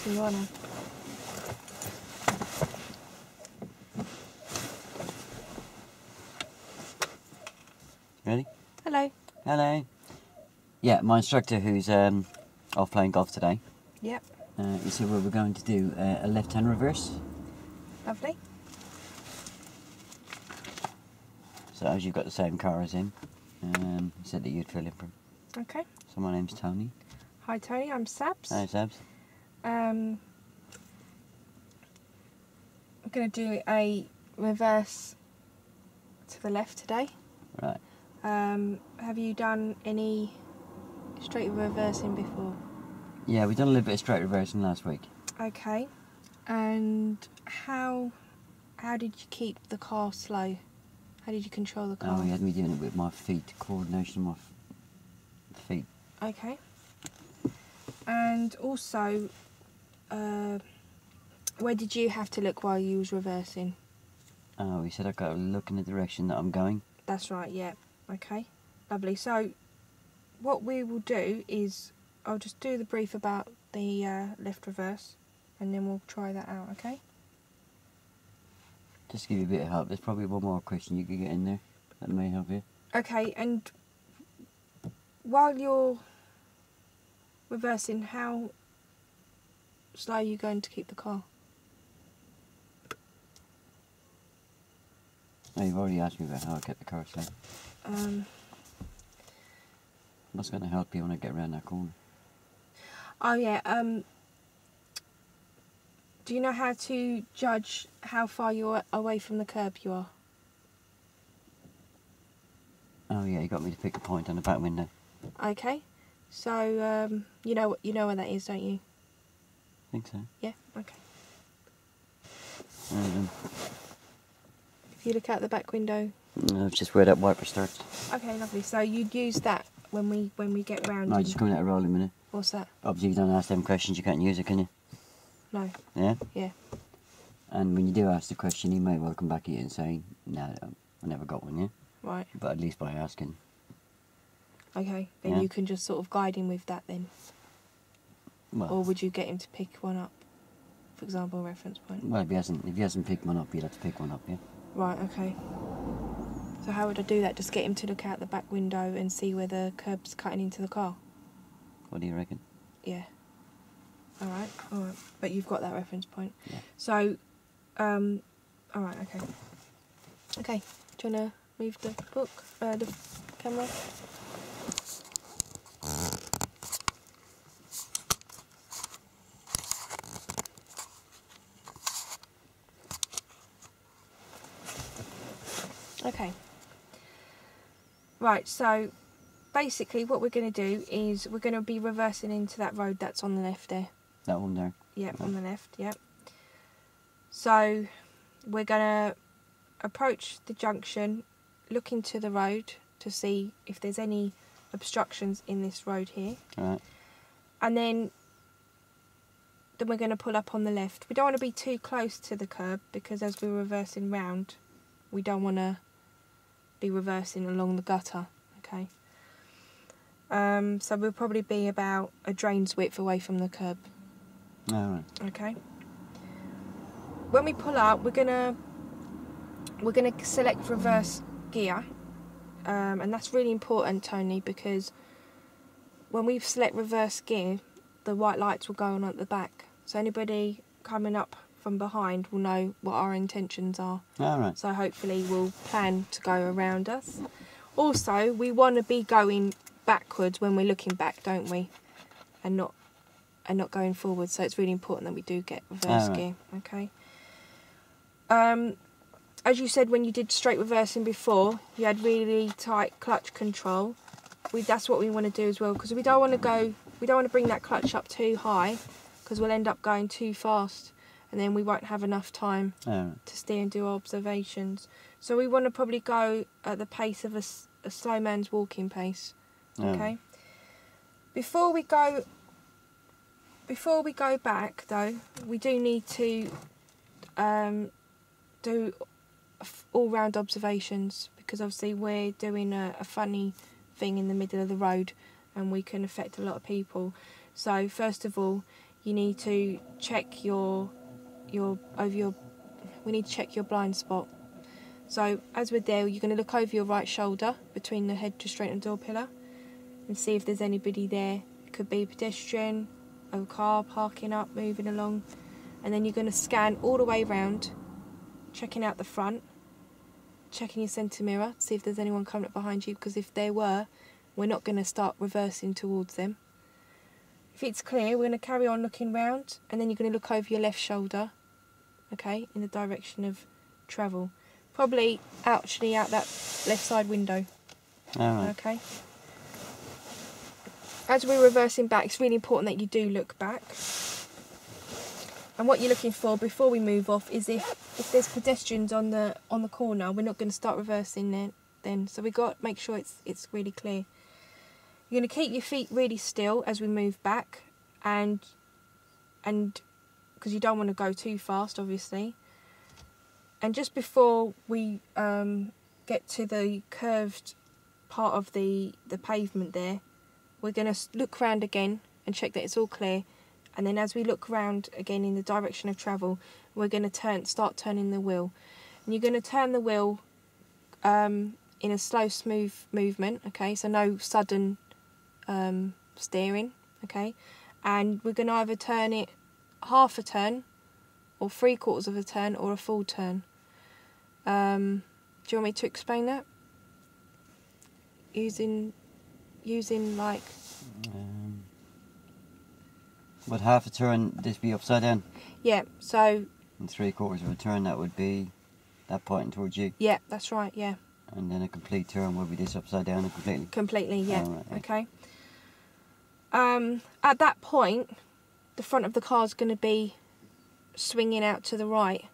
turn you on now. Ready? Hello. Hello. Yeah, my instructor who's off playing golf today. Yep. He said we were going to do a left-hand reverse. Lovely. So as you've got the same car as him, he said that you'd fill in for him. Okay. So my name's Tony. Hi Tony, I'm Sabs. Hi Sabs. I'm going to do a reverse to the left today. Right. Have you done any straight reversing before? Yeah, we've done a little bit of straight reversing last week. Okay. And how did you keep the car slow? How did you control the car? Oh, he had me doing it with my feet, coordination of my feet. Okay. And also, where did you have to look while you was reversing? Oh, he said I've got to look in the direction that I'm going. That's right, yeah. Okay, lovely. So, what we will do is, I'll just do the brief about the left reverse, and then we'll try that out, okay? Just to give you a bit of help, there's probably one more question you could get in there that may help you. Okay, and while you're reversing, how slow are you going to keep the car? Oh, you've already asked me about how I kept the car slow. What's going to help you when I get around that corner? Oh yeah, do you know how to judge how far you're away from the curb you are? Oh yeah, you got me to pick a point on the back window. Okay, so you know where that is, don't you? I think so. Yeah. Okay. If you look out the back window. No, it's just where that wiper starts. Okay, lovely. So you'd use that when we get round. No, just coming out a roll in a minute. What's that? Obviously, if you don't ask them questions, you can't use it, can you? No. Yeah. Yeah. And when you do ask the question, he may well come back at you and say, "No, I never got one." Yeah. Right. But at least by asking. Okay. Then Yeah. you can just sort of guide him with that then. Well. Or would you get him to pick one up? For example, reference point. Well, if he hasn't picked one up, you'd have to pick one up, yeah. Right. Okay. So how would I do that? Just get him to look out the back window and see where the curb's cutting into the car? What do you reckon? Yeah. Alright. But you've got that reference point. Yeah. So, alright, okay. Okay, do you want to move the book, the camera? Okay. Right, so basically what we're going to do is we're going to be reversing into that road that's on the left there. That one there? Yep, on the left, yep. So we're going to approach the junction, look into the road to see if there's any obstructions in this road here. Alright. And then we're going to pull up on the left. We don't want to be too close to the curb because as we're reversing round, we don't want to be reversing along the gutter, okay? So we'll probably be about a drain's width away from the curb. Alright. Okay. When we pull up, we're gonna select reverse gear, and that's really important, Tony, because when we select reverse gear, the white lights will go on at the back, so anybody coming up from behind will know what our intentions are. Alright. So hopefully we'll plan to go around us. Also, we want to be going backwards when we're looking back, don't we? And not going forward. So it's really important that we do get reverse gear. Okay. As you said when you did straight reversing before, you had really tight clutch control. That's what we want to do as well, because we don't want to bring that clutch up too high, because we'll end up going too fast, and then we won't have enough time to steer and do our observations. So we want to probably go at the pace of a slow man's walking pace. Okay. Before we go back though, we do need to do all-round observations, because obviously we're doing a funny thing in the middle of the road and we can affect a lot of people. So first of all, you need to check we need to check your blind spot. So as we're there, you're going to look over your right shoulder between the head restraint and door pillar and see if there's anybody there. It could be a pedestrian, a car parking up, moving along. And then you're going to scan all the way around, checking out the front, checking your centre mirror, see if there's anyone coming up behind you, because if there were, we're not going to start reversing towards them. If it's clear, we're going to carry on looking round, and then you're going to look over your left shoulder, okay, in the direction of travel. Probably actually out that left side window. Alright. Okay. As we're reversing back, it's really important that you do look back. And what you're looking for before we move off is if there's pedestrians on the corner, we're not going to start reversing then. So we've got to make sure it's really clear. You're going to keep your feet really still as we move back, and because you don't want to go too fast, obviously. And just before we get to the curved part of the pavement there, we're going to look round again and check that it's all clear. And then as we look round again in the direction of travel, we're going to start turning the wheel. And you're going to turn the wheel in a slow, smooth movement, okay? So no sudden steering, okay? And we're going to either turn it half a turn, or 3/4 of a turn, or a full turn. Do you want me to explain that? Using like... Would half a turn this be upside down? Yeah, so... And 3/4 of a turn, that would be that pointing towards you? Yeah, that's right, yeah. And then a complete turn would be this upside down and completely? Completely, yeah. Oh, right, okay. At that point, the front of the car is going to be swinging out to the right.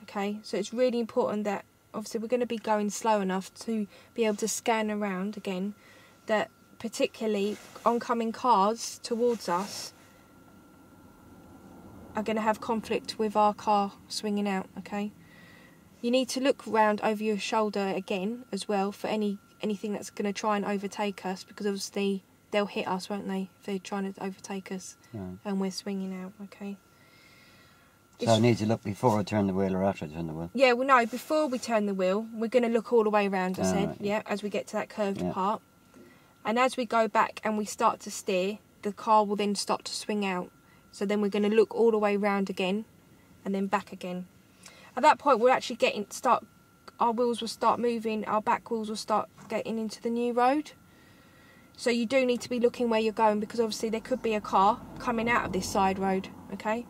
Okay, so it's really important that, obviously we're going to be going slow enough to be able to scan around again, that particularly oncoming cars towards us are going to have conflict with our car swinging out, okay? You need to look round over your shoulder again as well for anything that's going to try and overtake us, because obviously they'll hit us, won't they, if they're trying to overtake us and we're swinging out, okay? So I need to look before I turn the wheel or after I turn the wheel? Yeah, well, no, before we turn the wheel, we're going to look all the way around, I said, right. yeah, as we get to that curved part. And as we go back and we start to steer, the car will then start to swing out. So then we're going to look all the way round again and then back again. At that point, we're actually our wheels will start moving, our back wheels will start getting into the new road. So you do need to be looking where you're going, because obviously there could be a car coming out of this side road, okay?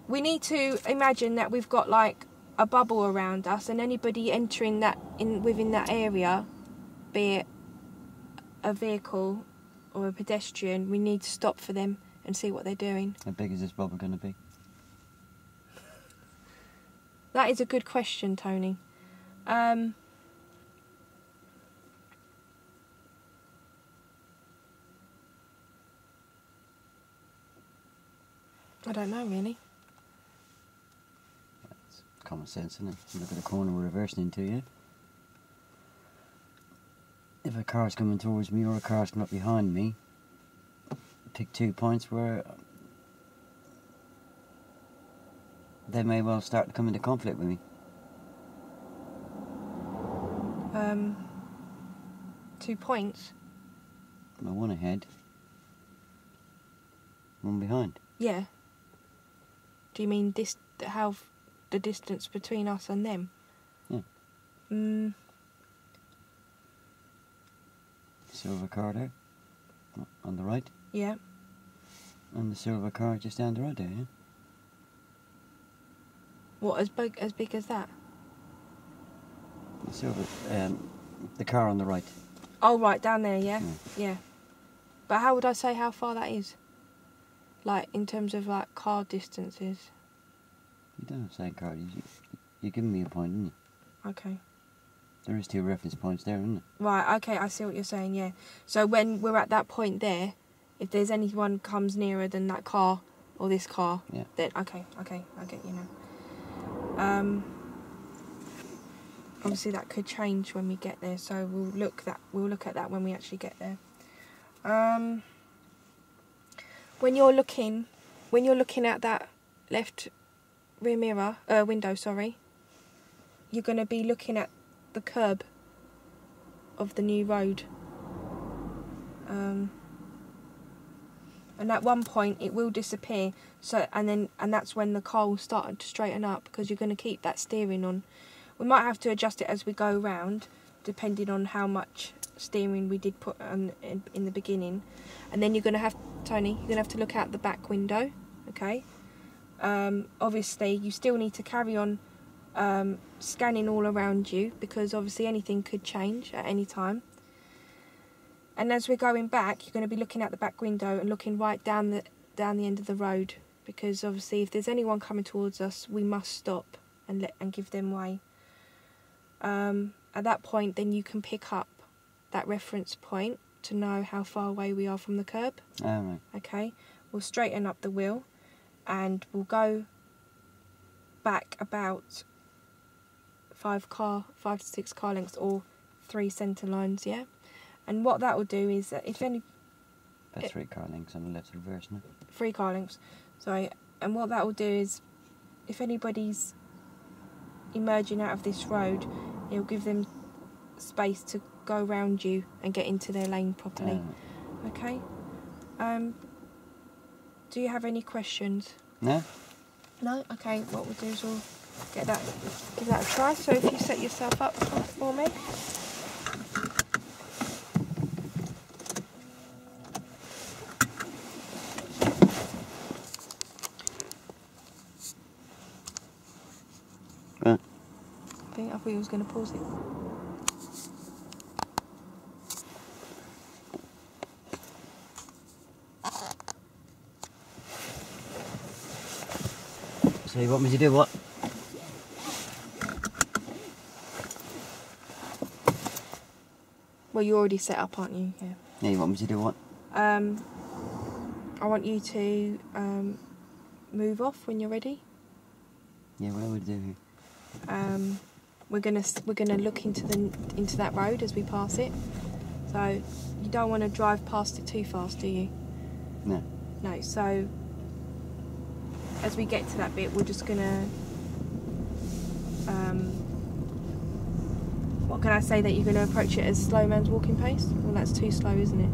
We need to imagine that we've got like a bubble around us, and anybody entering within that area, be it a vehicle or a pedestrian, we need to stop for them and see what they're doing. How big is this bubble going to be? That is a good question, Tony. I don't know, really. That's common sense, isn't it? Look at the corner we're reversing into, yeah? If a car's coming towards me or a car's coming up behind me, pick 2 points where they may well start to come into conflict with me. 2 points? Well, one ahead, one behind. Yeah. Do you mean how the distance between us and them? Yeah. Silver car there, on the right. Yeah. And the silver car just down the road there, yeah? What, as big as that? The silver, the car on the right. Oh, right, down there, yeah? Yeah. But how would I say how far that is? Like, in terms of, like, car distances? You don't have to say car, you're giving me a point, aren't you? Okay. There is 2 reference points there, isn't it? Right, okay, I see what you're saying, yeah. So when we're at that point there, if there's anyone comes nearer than that car or this car, then okay, I get you now. Obviously that could change when we get there, so we'll look at that when we actually get there. When you're looking when you're looking at that left rear mirror, window, sorry, you're going to be looking at the curb of the new road. And at one point it will disappear. So and that's when the car will start to straighten up, because you're going to keep that steering on. We might have to adjust it as we go round, depending on how much steering we did put on in the beginning. And then you're going to have, Tony, you're going to have to look out the back window, okay? Obviously, you still need to carry on scanning all around you, because obviously anything could change at any time. And as we're going back, you're going to be looking out the back window and looking right down the end of the road, because obviously if there's anyone coming towards us, we must stop and give them way. At that point, then you can pick up that reference point to know how far away we are from the curb. Oh, right. Okay, we'll straighten up the wheel and we'll go back about 5 to 6 car lengths, or 3 centre lines, yeah? And what that will do is that if any... That's 3 car lengths on the left reverse now. 3 car lengths, sorry. And what that will do is, if anybody's emerging out of this road, it'll give them space to go around you and get into their lane properly. Okay? Do you have any questions? No? No? Okay, what we'll do is we'll give that a try. So if you set yourself up for me. I thought you was going to pause it. So you want me to do what? Well, you're already set up, aren't you? Yeah. Yeah, you want me to do what? I want you to move off when you're ready. Yeah, what do we do here? We're gonna look into that road as we pass it. So you don't want to drive past it too fast, do you? No. No. So as we get to that bit, we're just gonna. What can I say, that you're gonna approach it as slow man's walking pace? Well, that's too slow, isn't it?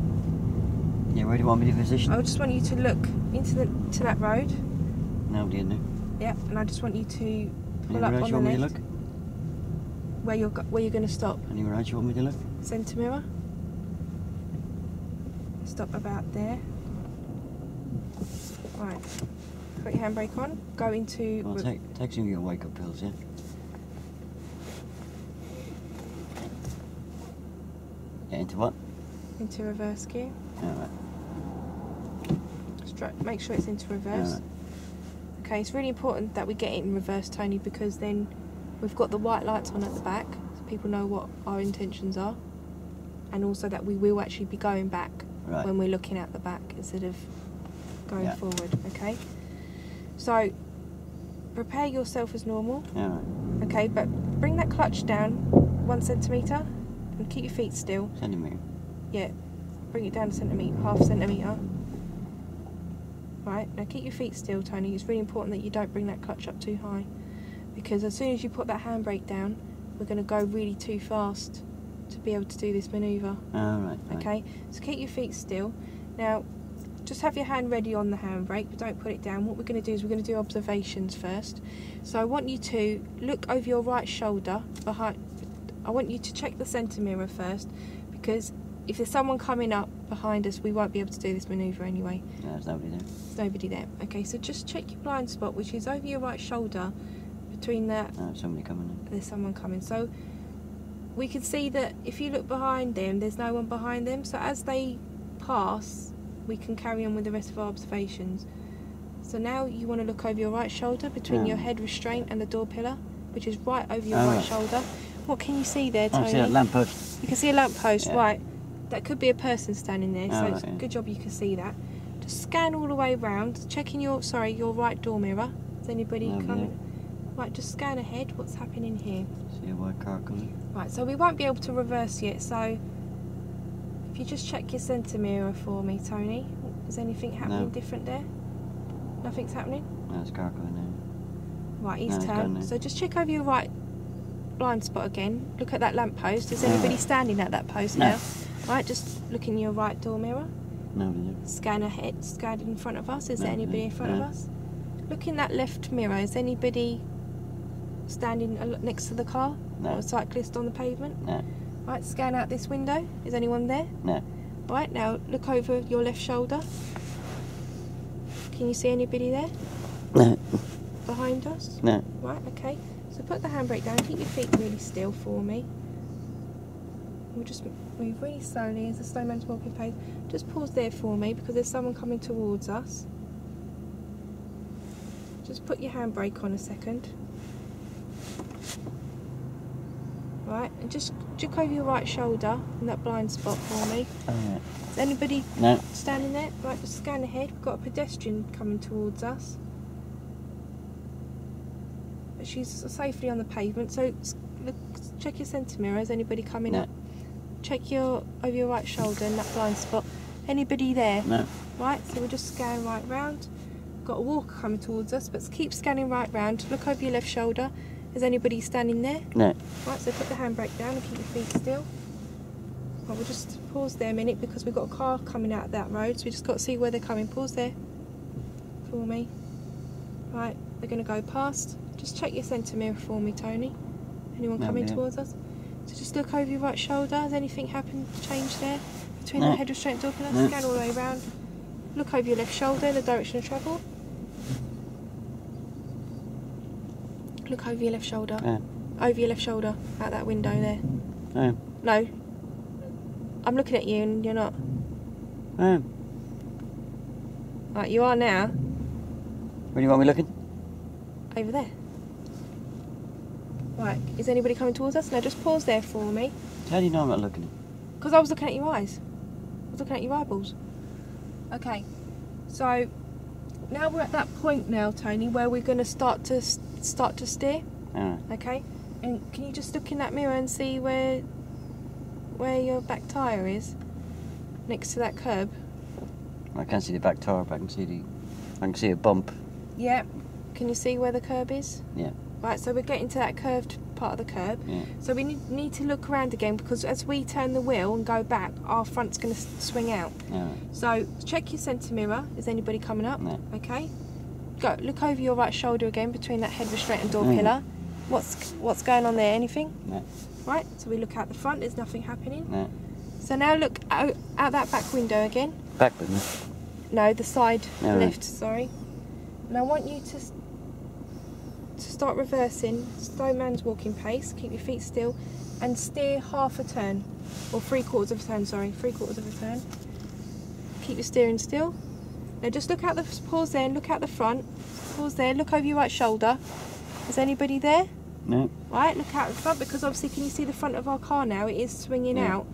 Yeah, where do you want me to position? I just want you to look into that road. Nobody in there. Yeah, and I just want you to pull Anywhere up else on you want the me to left. look? Where you're going to stop. Anywhere else you want me to look? Centre mirror. Stop about there. Right. Put your handbrake on. Go into... Well, take some of your wake-up pills, yeah? Get into what? Into reverse gear. Alright. Make sure it's into reverse. Alright. Okay, it's really important that we get it in reverse, Tony, because then we've got the white lights on at the back, so people know what our intentions are, and also that we will actually be going back when we're looking at the back instead of going forward. Okay, so prepare yourself as normal. Alright. Okay, but bring that clutch down 1 centimetre and keep your feet still. Centimetre? Yeah, bring it down a centimetre, half centimetre. Right, now keep your feet still, Tony. It's really important that you don't bring that clutch up too high, because as soon as you put that handbrake down, we're going to go really too fast to be able to do this manoeuvre. Alright. Okay, so keep your feet still. Now, just have your hand ready on the handbrake, but don't put it down. What we're going to do is we're going to do observations first. So I want you to look over your right shoulder behind. I want you to check the centre mirror first, because if there's someone coming up behind us, we won't be able to do this manoeuvre anyway. No, there's nobody there. There's nobody there. Okay, so just check your blind spot, which is over your right shoulder, between that... No, there's somebody coming in. There's someone coming. So we can see that if you look behind them, there's no one behind them. So as they pass, we can carry on with the rest of our observations. So now you want to look over your right shoulder, between your head restraint and the door pillar, which is right over your right shoulder. What can you see there, Tony? I see a lamppost. You can see a lamppost, Yeah. Right. That could be a person standing there, so Right, it's a good job you can see that. Just scan all the way around, checking your right door mirror. Is anybody coming? Right, just scan ahead. What's happening here? See a white car coming. Right, so we won't be able to reverse yet, so if you just check your centre mirror for me, Tony. Is anything happening different there? Nothing's happening? No, it's car going now. Right, he's No, it's gone turned. now. So just check over your right blind spot again. Look at that lamp post. Is anybody standing at that post No. now? Right, just look in your right door mirror. Nobody there. Scan ahead, scan in front of us. Is there No, anybody in front of no. us? Look in that left mirror. Is anybody standing next to the car? No. Or a cyclist on the pavement? No. Right, scan out this window. Is anyone there? No. Right, now look over your left shoulder. Can you see anybody there? No. Behind us? No. Right, okay. So put the handbrake down. Keep your feet really still for me. We'll just move really slowly as the slow man's walking pace. Just pause there for me because there's someone coming towards us. Just put your handbrake on a second. Right, and just look over your right shoulder in that blind spot for me. Alright. Is anybody No. standing there? Right, just scan ahead. We've got a pedestrian coming towards us. But she's safely on the pavement, so look, check your centre mirror. Is anybody coming No. up? Check over your right shoulder in that blind spot. Anybody there? No. Right, so we'll just scan right round. Got a walker coming towards us, but keep scanning right round. Look over your left shoulder. Is anybody standing there? No. Right, so put the handbrake down and keep your feet still. Right, we'll just pause there a minute because we've got a car coming out of that road, so we just got to see where they're coming. Pause there for me. Right, they're going to go past. Just check your centre mirror for me, Tony. Anyone No, coming yeah. towards us? So just look over your right shoulder. Has anything happened, changed there? Between No. the head restraint door pillar? No. Scan all the way around. Look over your left shoulder in the direction of travel. Look over your left shoulder. No. Over your left shoulder, out that window there. No. No. I'm looking at you and you're not. No. Right, you are now. Where do you want me looking? Over there. Right, is anybody coming towards us? No, just pause there for me. How do you know I'm not looking? Because I was looking at your eyes. I was looking at your eyeballs. Okay, so now we're at that point now, Tony, where we're going to start to steer. Alright. Okay, and can you just look in that mirror and see where your back tyre is next to that curb? I can't see the back tire, but I can see a bump. Yeah. Can you see where the curb is? Yeah. Right, so we're getting to that curved part of the curb. Yeah. So we need to look around again because as we turn the wheel and go back, our front's going to swing out. Alright. So check your centre mirror. Is anybody coming up? No. Okay. Go. Look over your right shoulder again between that head restraint and door Mm. pillar. What's going on there? Anything? No. Right. So we look out the front. There's nothing happening. No. So now look out that back window again. Back with me. No, the side No, left. right. Sorry. And I want you to start reversing, slow man's walking pace, keep your feet still, and steer half a turn, or 3/4 of a turn, sorry, 3/4 of a turn. Keep your steering still. Now just look out pause there and look out the front. Pause there, look over your right shoulder. Is anybody there? No. Right, look out the front because obviously can you see the front of our car now? It is swinging Yeah. out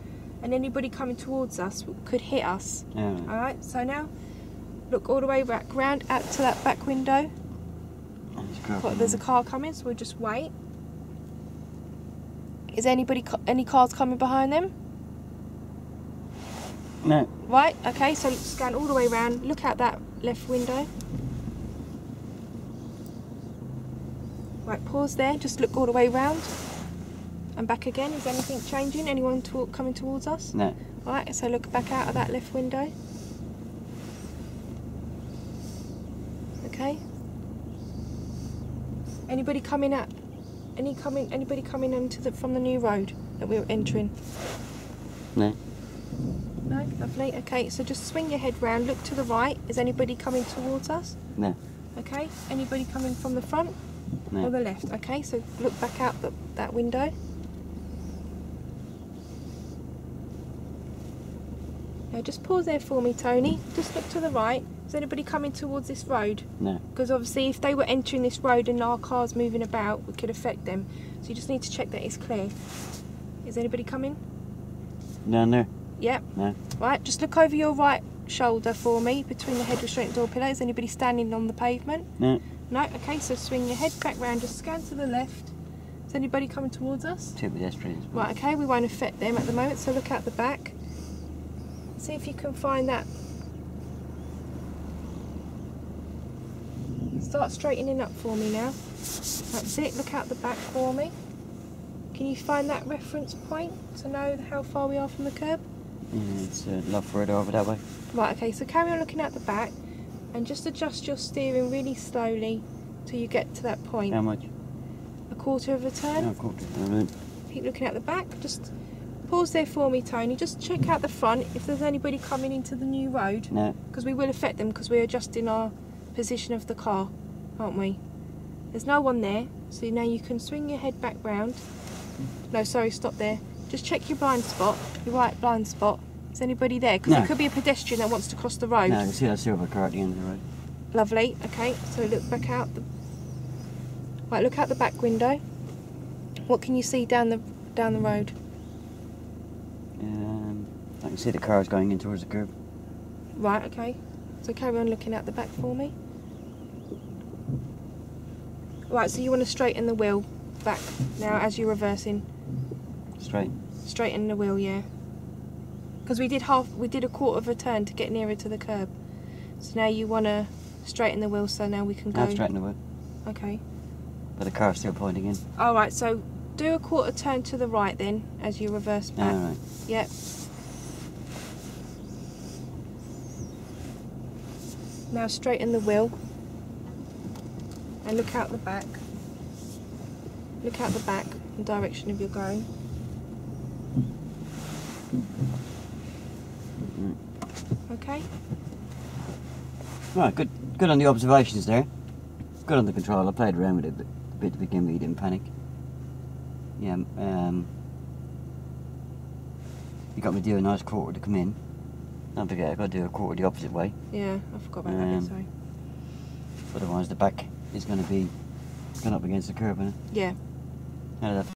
and anybody coming towards us could hit us. Alright. Alright, so now look all the way back round out to that back window. There's a car coming, so we'll just wait. Is any cars coming behind them? No. Right, okay, so scan all the way around, look out that left window. Right, pause there, just look all the way round. And back again, is anything changing? Anyone coming towards us? No. Right, so look back out of that left window. Okay. Anybody coming up? Anybody coming into from the new road that we're entering? No. No, lovely. Okay, so just swing your head round, look to the right. Is anybody coming towards us? No. Okay. Anybody coming from the front No. or the left? Okay, so look back out that window. Now just pause there for me, Tony. Just look to the right. Is anybody coming towards this road? No. Because obviously if they were entering this road and our car's moving about, we could affect them. So you just need to check that it's clear. Is anybody coming? Down there? Yep. No. Right, just look over your right shoulder for me, between the head restraint and door pillar. Is anybody standing on the pavement? No. No? Okay, so swing your head back round, just scan to the left. Is anybody coming towards us? Two pedestrians. Right, okay, we won't affect them at the moment, so look out the back. See if you can find that Start straightening up for me now. That's it, look out the back for me. Can you find that reference point to know how far we are from the curb? Yeah, it's a lot further over that way. Right, okay, so carry on looking out the back and just adjust your steering really slowly till you get to that point. How much? A quarter of a turn. No, quarter. Alright. Keep looking at the back. Just pause there for me, Tony. Just check out the front if there's anybody coming into the new road. No. Because we will affect them because we're adjusting our position of the car, aren't we? There's no one there, so now you can swing your head back round. No, sorry, stop there. Just check your blind spot, your right blind spot. Is anybody there? Because No. it could be a pedestrian that wants to cross the road. No, I can see that silver car at the end of the road. Lovely. Okay, so look back out the. Right, look out the back window. What can you see down the road? I can see the cars going in towards the curb. Right. Okay. So carry on looking out the back for me. Right. So you want to straighten the wheel back now as you're reversing. Straight. Straighten the wheel, yeah. Because we did a quarter of a turn to get nearer to the curb. So now you want to straighten the wheel so now we can go. Now straighten the wheel. Okay. But the car's still pointing in. Alright, so do a quarter turn to the right then as you reverse back. Alright. Yep. Now straighten the wheel and look out the back. Look out the back in the direction of you're going. Okay. Right, good on the observations there. Good on the control. I played around with it a bit to begin with. You didn't panic. Yeah. You got me doing a nice quarter to come in. Don't forget, I've got to do a quarter the opposite way. Yeah, I forgot about that bit, sorry. Otherwise, the back is going to be going up against the curb, isn't it? Yeah. How did that